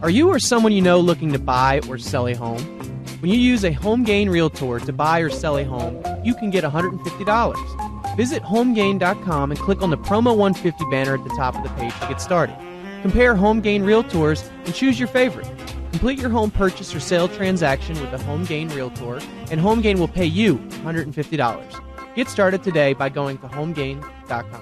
Are you or someone you know looking to buy or sell a home? When you use a HomeGain Realtor to buy or sell a home, you can get $150. Visit HomeGain.com and click on the Promo 150 banner at the top of the page to get started. Compare HomeGain Realtors and choose your favorite. Complete your home purchase or sale transaction with a HomeGain Realtor, and HomeGain will pay you $150. Get started today by going to HomeGain.com.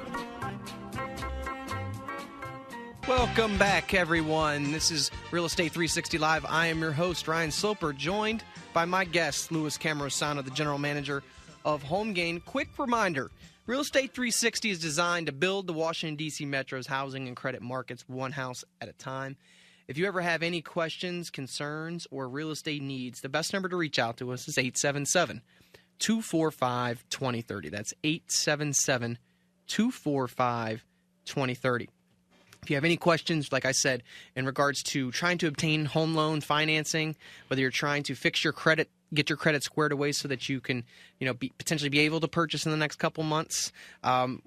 Welcome back, everyone. This is Real Estate 360 Live. I am your host, Ryan Sloper, joined by my guest, Louis Cammarosano, the general manager of HomeGain. Quick reminder, Real Estate 360 is designed to build the Washington, D.C. Metro's housing and credit markets one house at a time. If you ever have any questions, concerns, or real estate needs, the best number to reach out to us is 877-245-2030. That's 877-245-2030. If you have any questions, like I said, in regards to trying to obtain home loan financing, whether you're trying to fix your credit, get your credit squared away so that you can, potentially be able to purchase in the next couple months,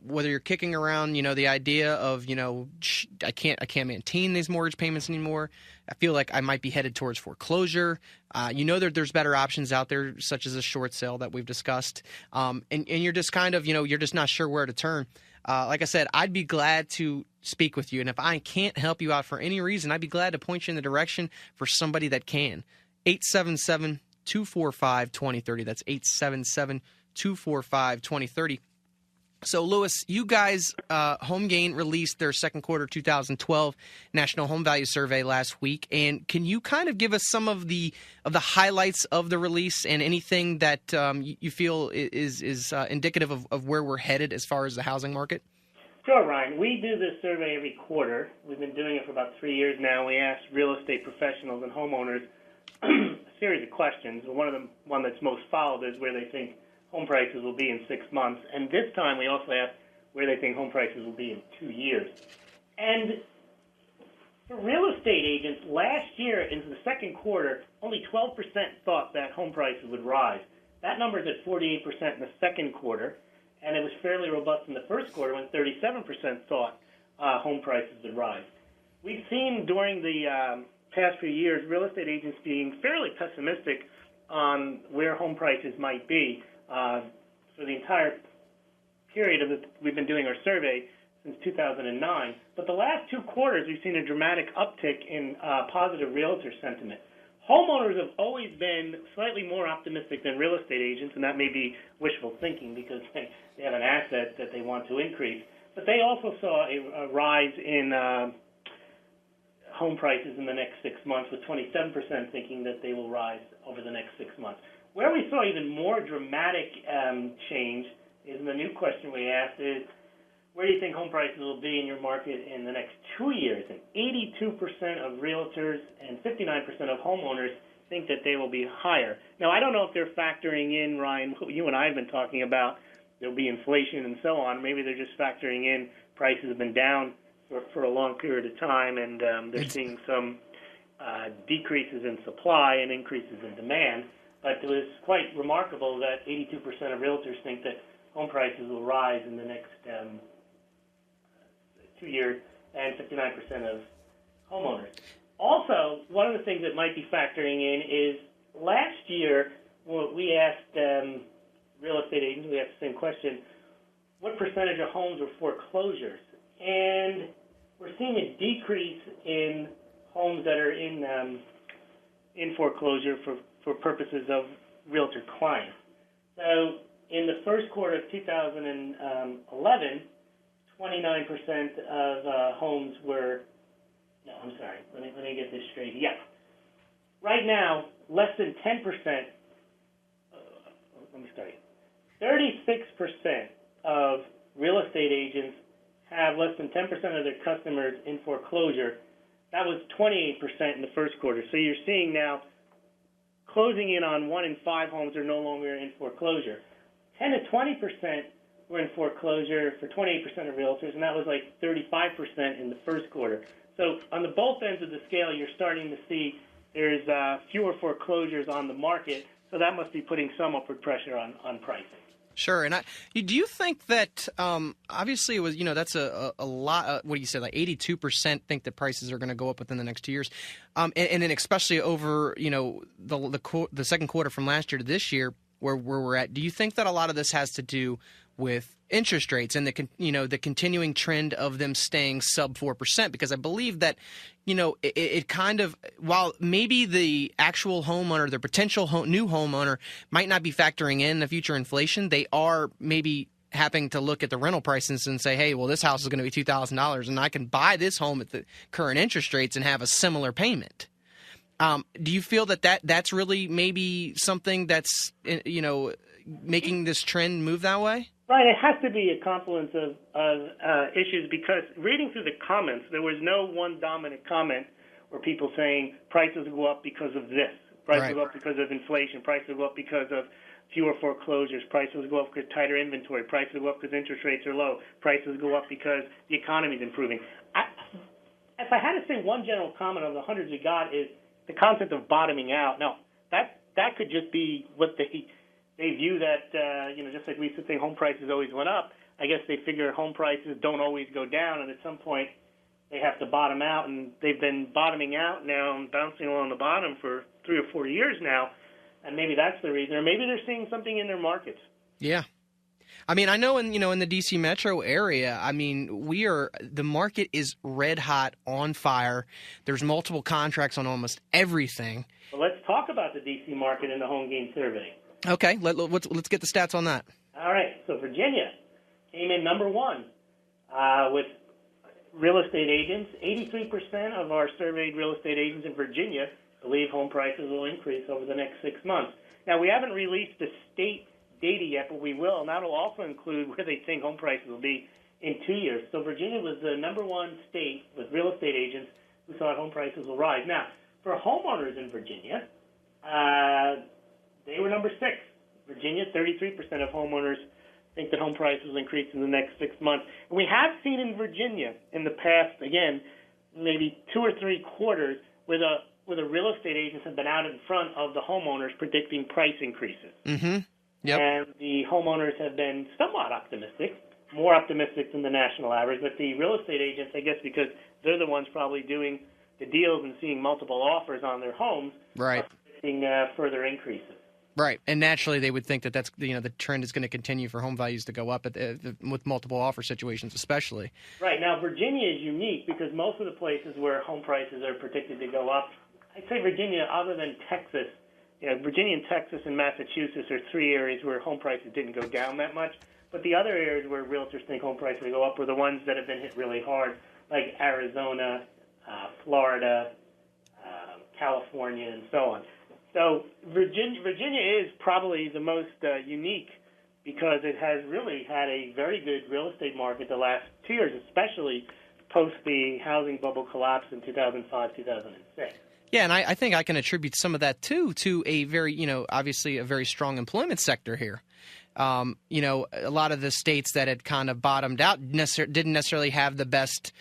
whether you're kicking around, the idea of, I can't maintain these mortgage payments anymore. I feel like I might be headed towards foreclosure. There's better options out there, such as a short sale that we've discussed. And you're just kind of, you're just not sure where to turn. Like I said, I'd be glad to speak with you. And if I can't help you out for any reason, I'd be glad to point you in the direction for somebody that can. 877-245-2030. That's 877-245-2030. So, Louis, you guys, HomeGain released their second quarter 2012 National Home Value Survey last week, and can you kind of give us some of the highlights of the release and anything that you feel is indicative of where we're headed as far as the housing market? Sure, Ryan. We do this survey every quarter. We've been doing it for about 3 years now. We ask real estate professionals and homeowners a series of questions. One that's most followed is where they think home prices will be in 6 months. And this time we also asked where they think home prices will be in 2 years. And for real estate agents, last year into the second quarter, only 12% thought that home prices would rise. That number is at 48% in the second quarter, and it was fairly robust in the first quarter when 37% thought home prices would rise. We've seen during the past few years real estate agents being fairly pessimistic on where home prices might be. For the entire period we've been doing our survey since 2009. But the last 2 quarters, we've seen a dramatic uptick in positive realtor sentiment. Homeowners have always been slightly more optimistic than real estate agents, and that may be wishful thinking because they have an asset that they want to increase. But they also saw a rise in home prices in the next 6 months, with 27% thinking that they will rise over the next 6 months. Where we saw even more dramatic change is in the new question we asked is, where do you think home prices will be in your market in the next 2 years? And 82% of realtors and 59% of homeowners think that they will be higher. Now, I don't know if they're factoring in, Ryan, what you and I have been talking about, there'll be inflation and so on. Maybe they're just factoring in prices have been down for a long period of time, and they're seeing some decreases in supply and increases in demand. But it was quite remarkable that 82% of realtors think that home prices will rise in the next 2 years, and 59% of homeowners. Also, one of the things that might be factoring in is last year we asked real estate agents, we asked the same question, what percentage of homes were foreclosures? And we're seeing a decrease in homes that are in foreclosure for purposes of realtor clients. So in the first quarter of 2011, 29% of homes were, no, I'm sorry, let me get this straight. Yeah. Right now, less than 10%, 36% of real estate agents have less than 10% of their customers in foreclosure. That was 28% in the first quarter. So you're seeing now closing in on 1 in 5 homes are no longer in foreclosure. 10 to 20% were in foreclosure for 28% of realtors, and that was like 35% in the first quarter. So on the both ends of the scale, you're starting to see there's fewer foreclosures on the market, so that must be putting some upward pressure on pricing. Sure. And do you think that obviously it was, that's a lot, what do you say, like 82% think that prices are going to go up within the next 2 years. And then especially over, the second quarter from last year to this year where we're at, do you think that a lot of this has to do with interest rates and the continuing trend of them staying sub 4%? Because I believe that, it kind of, while maybe the actual homeowner, the potential new homeowner might not be factoring in the future inflation, they are maybe having to look at the rental prices and say, hey, well, this house is going to be $2,000 and I can buy this home at the current interest rates and have a similar payment. Do you feel that's really maybe something that's, making this trend move that way? Right, it has to be a confluence of issues, because reading through the comments, there was no one dominant comment where people saying prices will go up because of this, prices will go up because of inflation, prices will go up because of fewer foreclosures, prices will go up because tighter inventory, prices will go up because interest rates are low, prices will go up because the economy is improving. If I had to say one general comment of the hundreds we got is the concept of bottoming out. Now, that could just be what they view that, just like we used to think home prices always went up. I guess they figure home prices don't always go down, and at some point they have to bottom out, and they've been bottoming out now and bouncing along the bottom for 3 or 4 years now, and maybe that's the reason, or maybe they're seeing something in their markets. Yeah. I mean, I know in the DC metro area, I mean, the market is red hot, on fire. There's multiple contracts on almost everything. Well, let's talk about the DC market in the HomeGain survey. Okay, let's get the stats on that. All right, so Virginia came in number one with real estate agents. 83% of our surveyed real estate agents in Virginia believe home prices will increase over the next 6 months. Now, we haven't released the state data yet, but we will, and that will also include where they think home prices will be in 2 years. So Virginia was the number one state with real estate agents who thought home prices will rise. Now, for homeowners in Virginia, they were number 6. Virginia, 33% of homeowners think that home prices will increase in the next 6 months. And we have seen in Virginia in the past, again, maybe 2 or 3 quarters, where the real estate agents have been out in front of the homeowners predicting price increases. Mm-hmm. Yep. And the homeowners have been somewhat optimistic, more optimistic than the national average. But the real estate agents, I guess because they're the ones probably doing the deals and seeing multiple offers on their homes, right, are predicting further increases. Right, and naturally they would think that that's the trend is going to continue for home values to go up with multiple offer situations, especially. Right, now Virginia is unique because most of the places where home prices are predicted to go up, I'd say Virginia, other than Texas, Virginia and Texas and Massachusetts are 3 areas where home prices didn't go down that much. But the other areas where realtors think home prices will go up were the ones that have been hit really hard, like Arizona, Florida, California, and so on. So Virginia is probably the most unique because it has really had a very good real estate market the last 2 years, especially post the housing bubble collapse in 2005, 2006. Yeah, and I think I can attribute some of that, too, to a very, obviously a very strong employment sector here. A lot of the states that had kind of bottomed out didn't necessarily have the best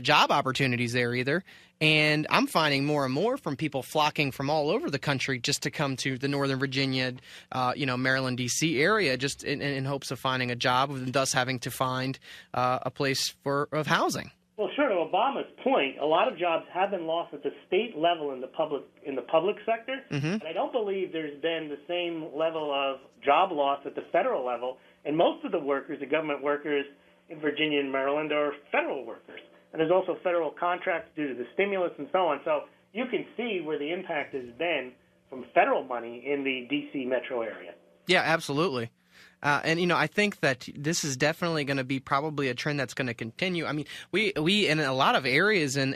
job opportunities there either. And I'm finding more and more from people flocking from all over the country just to come to the Northern Virginia, Maryland, D.C. area just in hopes of finding a job and thus having to find a place of housing. Well, sure. To Obama's point, a lot of jobs have been lost at the state level in the public sector, and I don't believe there's been the same level of job loss at the federal level. And most of the workers, the government workers in Virginia and Maryland, are federal workers. And there's also federal contracts due to the stimulus and so on. So you can see where the impact has been from federal money in the D.C. metro area. Yeah, absolutely. And I think that this is definitely going to be probably a trend that's going to continue. I mean, we in a lot of areas in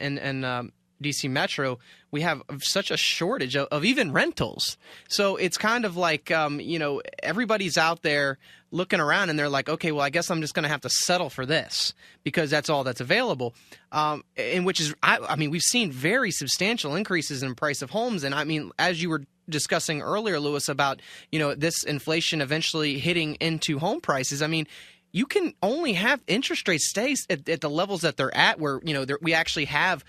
DC Metro, we have such a shortage of even rentals. So it's kind of like, everybody's out there looking around and they're like, okay, well, I guess I'm just going to have to settle for this because that's all that's available. And which is, we've seen very substantial increases in price of homes. And I mean, as you were discussing earlier, Lewis, about, this inflation eventually hitting into home prices. I mean, you can only have interest rates stay at the levels that they're at where, we actually have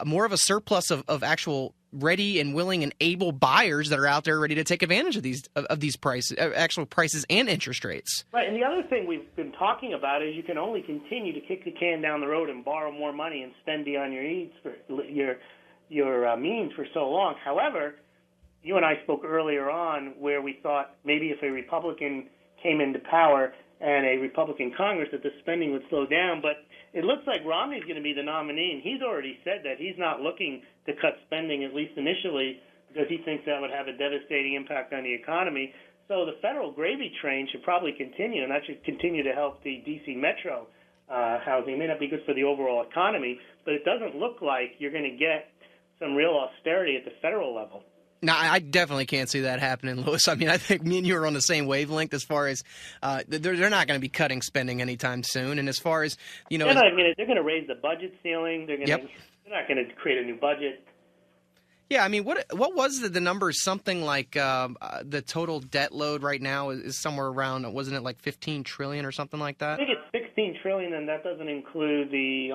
more of a surplus of actual ready and willing and able buyers that are out there ready to take advantage of these prices, actual prices and interest rates. Right, and the other thing we've been talking about is you can only continue to kick the can down the road and borrow more money and spend beyond your needs for your means for so long. However, you and I spoke earlier on where we thought maybe if a Republican came into power and a Republican Congress that the spending would slow down, but it looks like Romney's going to be the nominee, and he's already said that he's not looking to cut spending, at least initially, because he thinks that would have a devastating impact on the economy. So the federal gravy train should probably continue, and that should continue to help the D.C. metro housing. It may not be good for the overall economy, but it doesn't look like you're going to get some real austerity at the federal level. No, I definitely can't see that happening, Louis. I mean, I think me and you are on the same wavelength as far as they're not going to be cutting spending anytime soon. And as far as, they're going to raise the budget ceiling. They're not going to create a new budget. Yeah, I mean, what was the number? Something like the total debt load right now is somewhere around, wasn't it like $15 trillion or something like that? I think it's $16 trillion, and that doesn't include the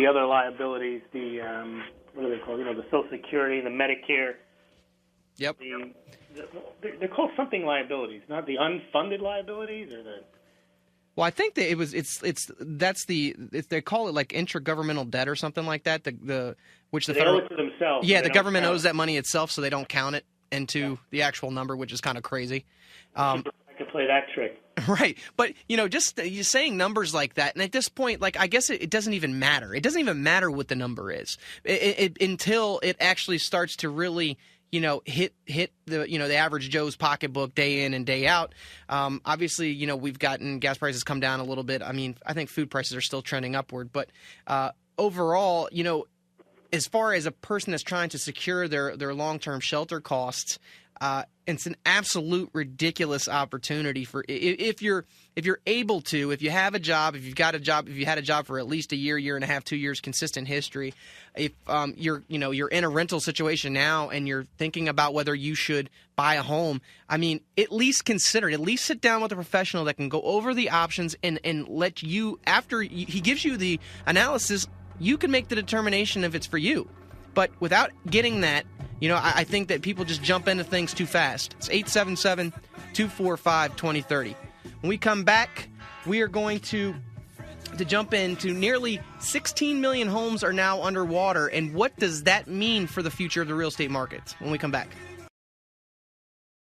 other liabilities, what are they called? The Social Security, the Medicare. Yep. They're called something liabilities, not the unfunded liabilities or the. Well, I think that they call it like intragovernmental debt or something like that. Which the federal owe it to themselves. Yeah, the government owes that money itself, so they don't count it into the actual number, which is kind of crazy. I could play that trick. Right. But, just you're saying numbers like that, and at this point, like, I guess it doesn't even matter. It doesn't even matter what the number is until it actually starts to really, hit the average Joe's pocketbook day in and day out. Obviously, we've gotten gas prices come down a little bit. I mean, I think food prices are still trending upward. But overall, as far as a person that's trying to secure their long-term shelter costs, it's an absolute ridiculous opportunity for if you're able to, if you have a job, if you've got a job, if you had a job for at least a year and a half, 2 years, consistent history. If you're in a rental situation now and you're thinking about whether you should buy a home, I mean, at least consider it. At least sit down with a professional that can go over the options and let you, after he gives you the analysis, you can make the determination if it's for you. But without getting that, I think that people just jump into things too fast. It's 877-245-2030. When we come back, we are going to jump into nearly 16 million homes are now underwater, and what does that mean for the future of the real estate market when we come back?